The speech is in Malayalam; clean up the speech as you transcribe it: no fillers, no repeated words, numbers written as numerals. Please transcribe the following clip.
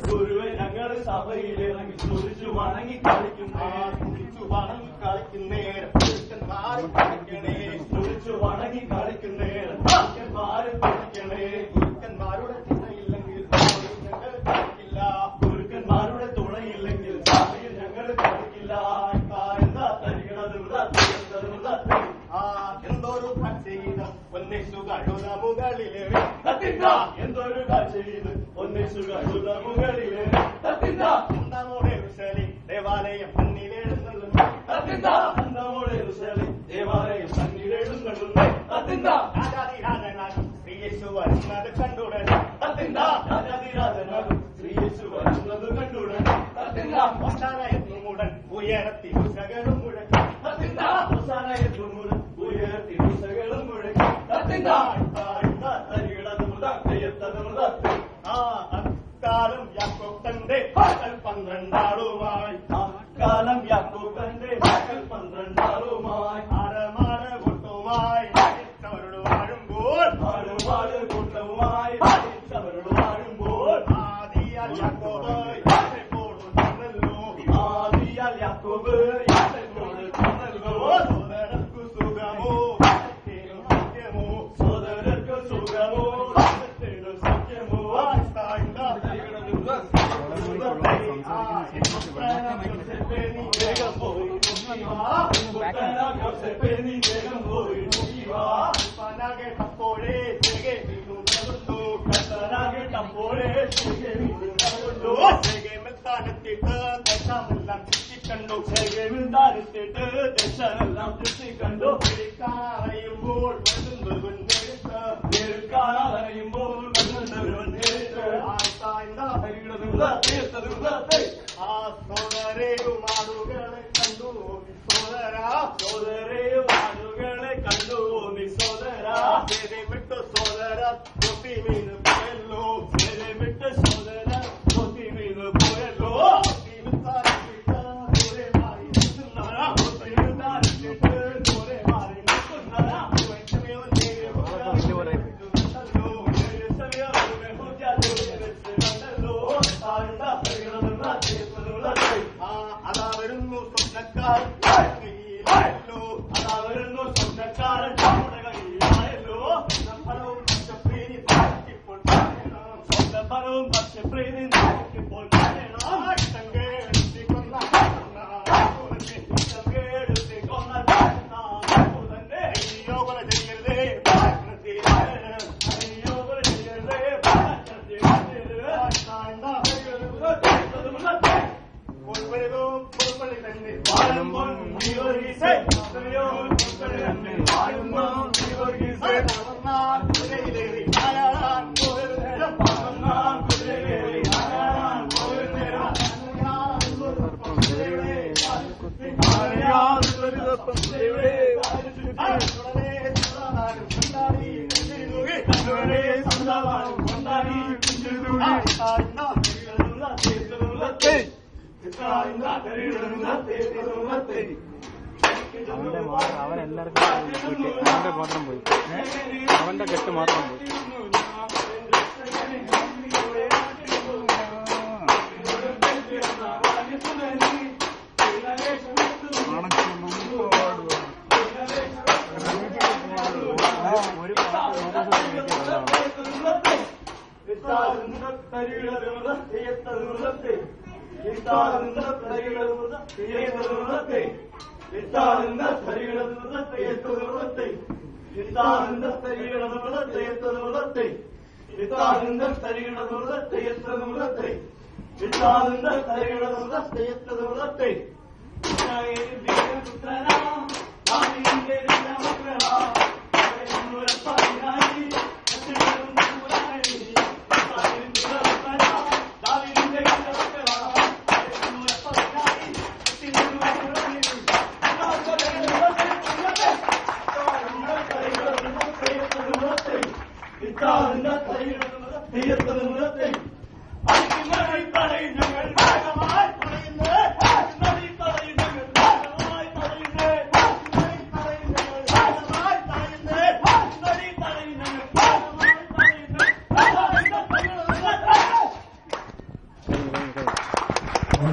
ഗുരുവെ ഞങ്ങൾ സഭയിലിറങ്ങി തുറിച്ചു വണങ്ങി കളിക്കുന്നേ, തുറിച്ചു വണങ്ങി കളിക്കുന്നേരം കളിക്കണേ, തുറിച്ചു വണങ്ങി കളിക്കുന്നേരം പഠിക്കണേ. ഗുരുക്കന്മാരുടെ തുണയില്ലെങ്കിൽ ഞങ്ങൾ കളിക്കില്ല, ഗുരുക്കന്മാരുടെ തുണയില്ലെങ്കിൽ സഭയിൽ ഞങ്ങൾ കളിക്കില്ല. എന്താ തരികണത് എന്തൊരു ചെയ്ത ഒന്നിച്ചു കഴുത മുകളിലേറി എന്തൊരു ചെയ്ത് ഒന്നിച്ചു കഴുത മുകളിലേറി നമ്മുടെ ഋഷലി ദേവാലയം മണ്ണിലെഴുന്നള്ളുന്നു, നമ്മുടെ ഋഷലി ദേവാലയം മണ്ണിലെഴുന്നള്ളുന്നു. രാജാതിരാജനാകും ശ്രീയേശു വരുന്നത് കണ്ടുടനെ, രാജാതിരാജനാകും ശ്രീയേശു വരുന്നത് കണ്ടുടനെ എത്തുമുടൻ ഉയരത്തി ഉഷകളും മുഴക്കി, ഉയരത്തി ഉഷകളും മുഴക്കി. കാലം യാക്കോബന്റെ മക്കൾ 12 കാലം യാക്കോബന്റെ മക്കൾ 12 അരമാര കൂട്ടവുമായി അവരോട് വാഴുമ്പോൾ, ആടുമാട് കൂട്ടവുമായി അവരോട് വാഴുമ്പോൾ ആദിയാൽ യാക്കോബ് യാക്കോബോട് തന്നല്ലോ, ആദിയാൽ യാക്കോബ് യാക്കോബോട് തന്നല്ലോ. സോദരർക്കു സുഖമോ സത്യമോ, സോദരർക്കു സുഖമോ സത്യമോ. കേട്ടപ്പോഴേ െത്താനെത്തിട്ട് ദശമെല്ലാം ചുറ്റിക്കണ്ടു, െത്താനെത്തിട്ട് ദശമെല്ലാം ചുറ്റിക്കണ്ടു. അറിയുമ്പോൾ വരുന്നവൻ നേരിട്ട്, അറിയുമ്പോൾ വരുന്നവൻ നേരിട്ട്. ആ സോദരേയും ആടുകളെ കണ്ടു സോദരാ, സോദരേയും ആടുകളെ കണ്ടു നീ സോദരാ. വിട്ടു സോദര തൊട്ടി വീണ് പോയല്ലോ, വിട്ട് സോദര തൊട്ടി വീണ് പോയല്ലോ. ദൂരെ മാറി നിൽക്കുന്നവരാ, ദൂരെ മാറി നിൽക്കുന്നവരാ. അതാ വരുന്നു സ്വപ്നക്കാരൻ, അതാ വരുന്നു സ്വപ്നക്കാരൻ നമ്മുടെ കയ്യിലായല്ലോ. ഫലവും പക്ഷപ്രീതി ഇപ്പോൾ ഫലവും പക്ഷപ്രീതി ഇപ്പോൾ അവൻ എല്ലാവർക്കും അവന്റെ മാത്രം പോയി, അവന്റെ കെട്ട് മാത്രം പോയി. ും